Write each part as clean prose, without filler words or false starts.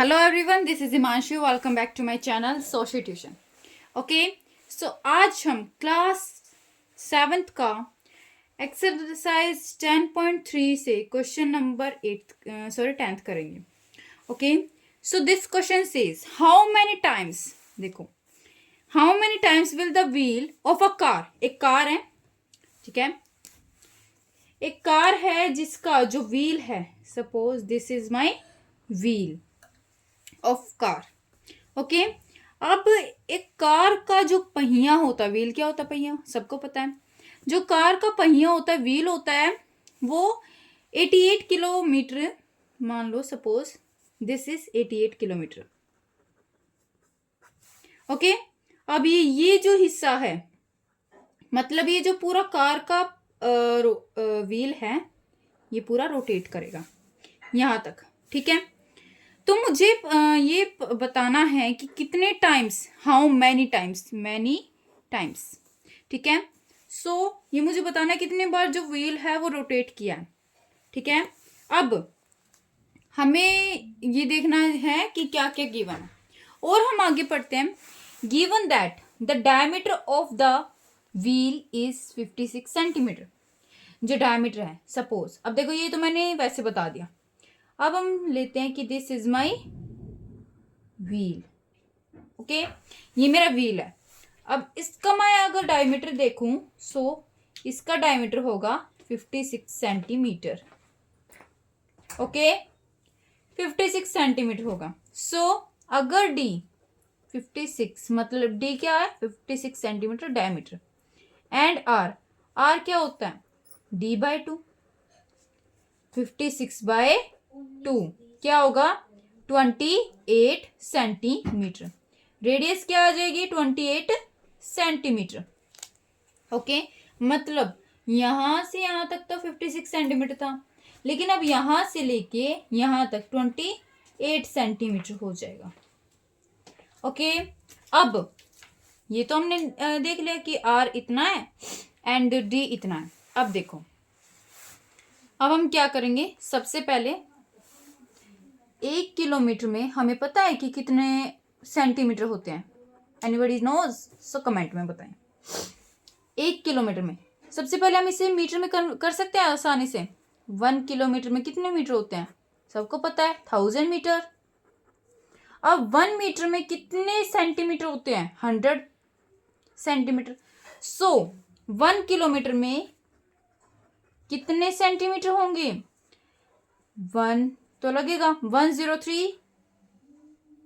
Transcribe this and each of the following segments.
Hello everyone, this is Himanshu. Welcome back to my channel social tuition. Okay, so आज हम class 7th का exercise 10.3 से question number 10th करेंगे। Okay, so this question says how many times, देखो, how many times will the wheel of a car, एक car है, ठीक है, एक कार है जिसका जो व्हील है, suppose this is my wheel of car. Okay, अब एक कार का जो पहिया होता है, व्हील क्या होता है, पहिया सबको पता है। जो कार का पहिया होता है, व्हील होता है, वो 88 किलोमीटर, मान लो suppose this is 88 kilometre. Okay, अब ये जो हिस्सा है, मतलब ये जो पूरा कार का व्हील है, ये पूरा रोटेट करेगा यहां तक, ठीक है। तो मुझे ये बताना है कि कितने टाइम्स, हाउ मैनी टाइम्स, ठीक है। सो ये मुझे बताना है कितने बार जो व्हील है वो रोटेट किया है, ठीक है। अब हमें ये देखना है कि क्या क्या गिवन है, और हम आगे पढ़ते हैं। Given that the diameter of the wheel is 56 centimetre, जो डायमीटर है सपोज। अब देखो, ये तो मैंने वैसे बता दिया। अब हम लेते हैं कि this is my wheel. Okay, ये मेरा व्हील है। अब इसका मैं अगर डायमीटर देखूं, सो इसका डायमीटर होगा 56 सेंटीमीटर। ओके, 56 सेंटीमीटर होगा। सो अगर डी 56, मतलब डी क्या है, 56 centimetre diameter, and R, R क्या होता है, डी बाय 2, 56/2 क्या होगा, 28 सेंटीमीटर। रेडियस क्या आ जाएगी, 28 सेंटीमीटर। ओके, मतलब यहां से यहां तक तो 56 सेंटीमीटर था, लेकिन अब यहां से लेके यहां तक 28 सेंटीमीटर हो जाएगा। ओके, अब ये तो हमने देख लिया कि आर इतना है एंड डी इतना है। अब देखो, अब हम क्या करेंगे, सबसे पहले 1 किलोमीटर में हमें पता है कि कितने सेंटीमीटर होते हैं। एनीबडी नोज, सो कमेंट में बताएं। 1 किलोमीटर में सबसे पहले हम इसे मीटर में कर सकते हैं आसानी से। 1 किलोमीटर में कितने मीटर होते हैं, सबको पता है, 1000 मीटर। अब 1 मीटर में कितने सेंटीमीटर होते हैं, 100 सेंटीमीटर। सो 1 किलोमीटर में कितने सेंटीमीटर होंगे, 1 तो लगेगा, 103,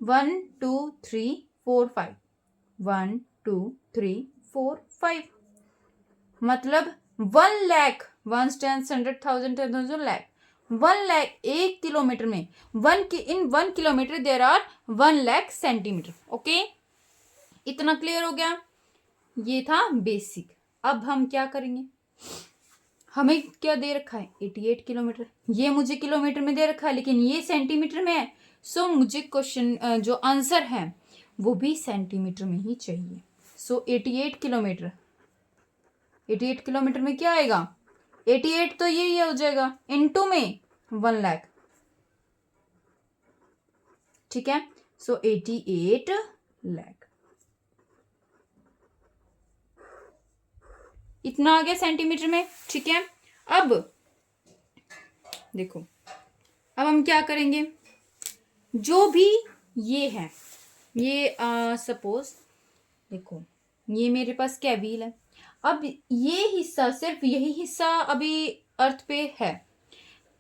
1 2 3 4 5, 1 2 3 4 5, मतलब 1 लाख, 1 10 100,000 10,000 लाख, 1 लाख 1 किलोमीटर में, in 1 kilometre there are 1 lakh centimetre. Okay, इतना क्लियर हो गया, ये था बेसिक। अब हम क्या करेंगे, हमें क्या दे रखा है, 88 किलोमीटर, ये मुझे किलोमीटर में दे रखा है, लेकिन ये सेंटीमीटर में है। सो मुझे क्वेश्चन जो आंसर है वो भी सेंटीमीटर में ही चाहिए। सो 88 किलोमीटर, 88 किलोमीटर में क्या आएगा, 88 तो ये हो जाएगा, इनटू में 1 लाख, ठीक है। सो 88 लाख, इतना आ गया सेंटीमीटर में, ठीक है। अब देखो, अब हम क्या करेंगे, जो भी ये है, ये सपोज देखो, ये मेरे पास क्या व्हील है। अब ये हिस्सा, सिर्फ यही हिस्सा अभी अर्थ पे है,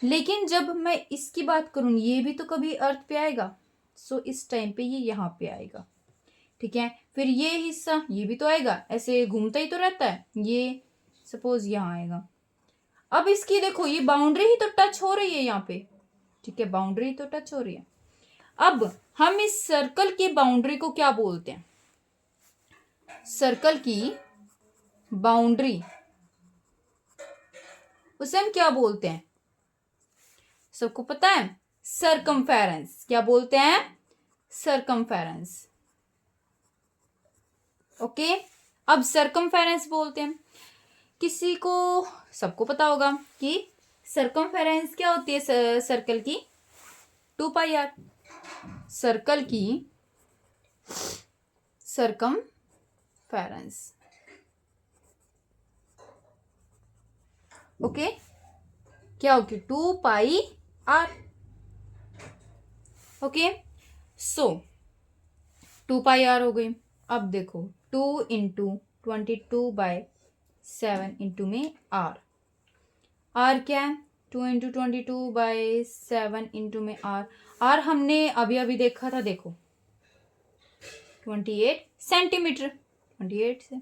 लेकिन जब मैं इसकी बात करूँ, ये भी तो कभी अर्थ पे आएगा। सो इस टाइम पे ये यहाँ पे आएगा, ठीक है। फिर ये हिस्सा, ये भी तो आएगा, ऐसे घूमता ही तो रहता है, ये सपोज यहाँ आएगा। अब इसकी देखो, ये बाउंड्री ही तो टच हो रही है यहाँ पे, ठीक है, बाउंड्री तो टच हो रही है। अब हम इस सर्कल की बाउंड्री को क्या बोलते हैं, सर्कल की बाउंड्री, उसे हम क्या बोलते हैं, सबको पता है, सरकमफेरेंस। क्या बोलते हैं, सरकमफेरेंस। ओके, अब सरकमफेरेंस बोलते हैं, किसी को, सबको पता होगा कि सरकमफेरेंस क्या होती है सर्कल की, 2πr। सर्कल की सरकमफेरेंस। ओके, क्या होगी 2 पाई r। ओके, सो 2 पाई r हो गई। अब देखो 2 इंटू 22/7 इंटू में r क्या है 2 इंटू 22/7 इंटू में r हमने अभी अभी देखा था, देखो 28 सेंटीमीटर। 28 से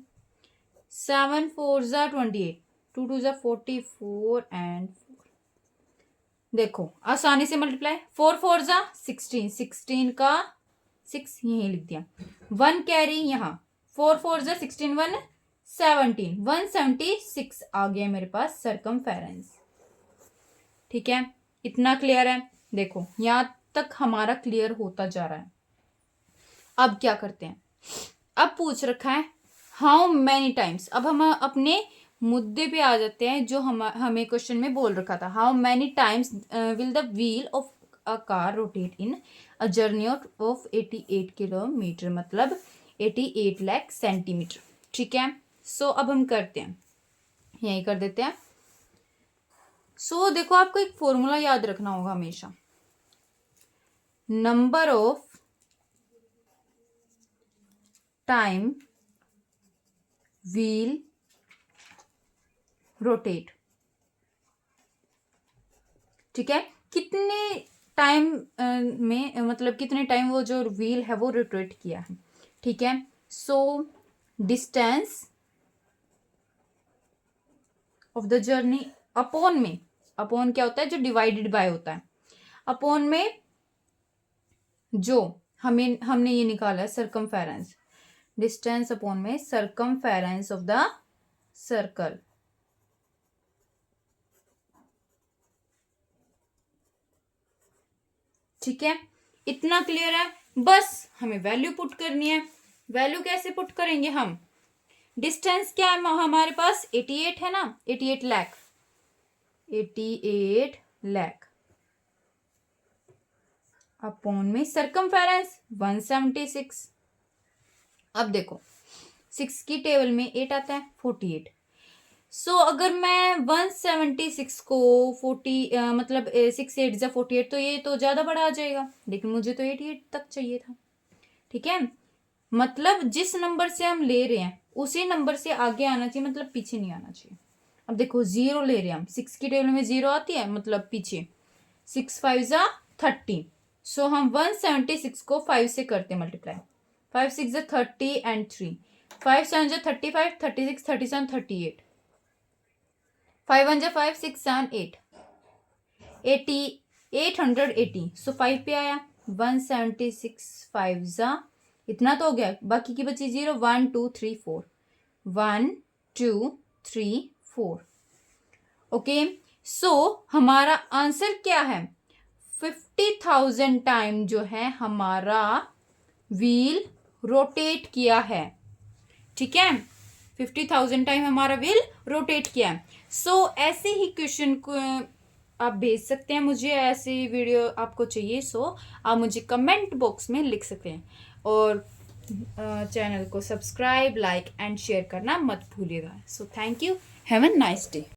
7 4 जा 28, 2 2 जा 44 एंड 4। देखो आसानी से मल्टीप्लाई, 4 4 जा 16, 16 का 6 यही लिख दिया, 1 कैरी यहाँ, 4 4 जा 16 1 17, 176 आ गया मेरे पास सरकमफेरेंस। ठीक है, इतना क्लियर है। देखो यहां तक हमारा क्लियर होता जा रहा है। अब क्या करते हैं, अब पूछ रखा है हाउ मैनी टाइम्स। अब हम अपने मुद्दे पे आ जाते हैं जो हमें क्वेश्चन में बोल रखा था। How many times will the wheel of a car rotate in a journey of 88 kilometre, मतलब 88 लाख सेंटीमीटर। ठीक है, सो अब हम करते हैं, यही कर देते हैं। सो देखो आपको एक फॉर्मूला याद रखना होगा हमेशा, number of time wheel rotate. ठीक है, कितने टाइम में, मतलब कितने टाइम वो जो व्हील है वो रोटेट किया है। ठीक है, so distance of the journey upon में, अपॉन क्या होता है जो डिवाइडेड बाय होता है, अपॉन में जो हमने ये निकाला है सरकमफेरेंस, डिस्टेंस अपॉन में सरकमफेरेंस ऑफ द सर्कल। ठीक है, इतना क्लियर है। बस हमें वैल्यू पुट करनी है। वैल्यू कैसे पुट करेंगे हम, डिस्टेंस क्या है हमारे पास 88 है ना, 88 लाख, 88 लाख अपॉन में सरकमफेरेंस 176। अब देखो 6 की टेबल में 8 आता है 48। सो अगर मैं 176 को 40 मतलब 6 8 जा 48, तो ये तो ज़्यादा बड़ा आ जाएगा, लेकिन मुझे तो 88 तक चाहिए था। ठीक है, मतलब जिस नंबर से हम ले रहे हैं उसी नंबर से आगे आना चाहिए, मतलब पीछे नहीं आना चाहिए। अब देखो 0 ले रहे हैं हम, 6 की टेबल में 0 आती है, मतलब पीछे 6 5 जा 30। सो हम 176 को 5 से करते मल्टीप्लाई, 5 6 जा 30 एंड 3, 5 7 जा 35, 36 37 38, 5 1 जा 5 6 7 8, 880। सो 5 पे आया 176, 5 जा इतना तो हो गया, बाकी की बची 0, 1 2 3 4, 1 2 3 4। ओके, सो हमारा आंसर क्या है, 50,000 टाइम जो है हमारा व्हील रोटेट किया है। ठीक है, 50,000 टाइम हमारा व्हील रोटेट किया है। सो ऐसे ही क्वेश्चन को आप भेज सकते हैं मुझे, ऐसी वीडियो आपको चाहिए सो आप मुझे कमेंट बॉक्स में लिख सकते हैं, और चैनल को सब्सक्राइब लाइक एंड शेयर करना मत भूलिएगा। So thank you, have a nice day.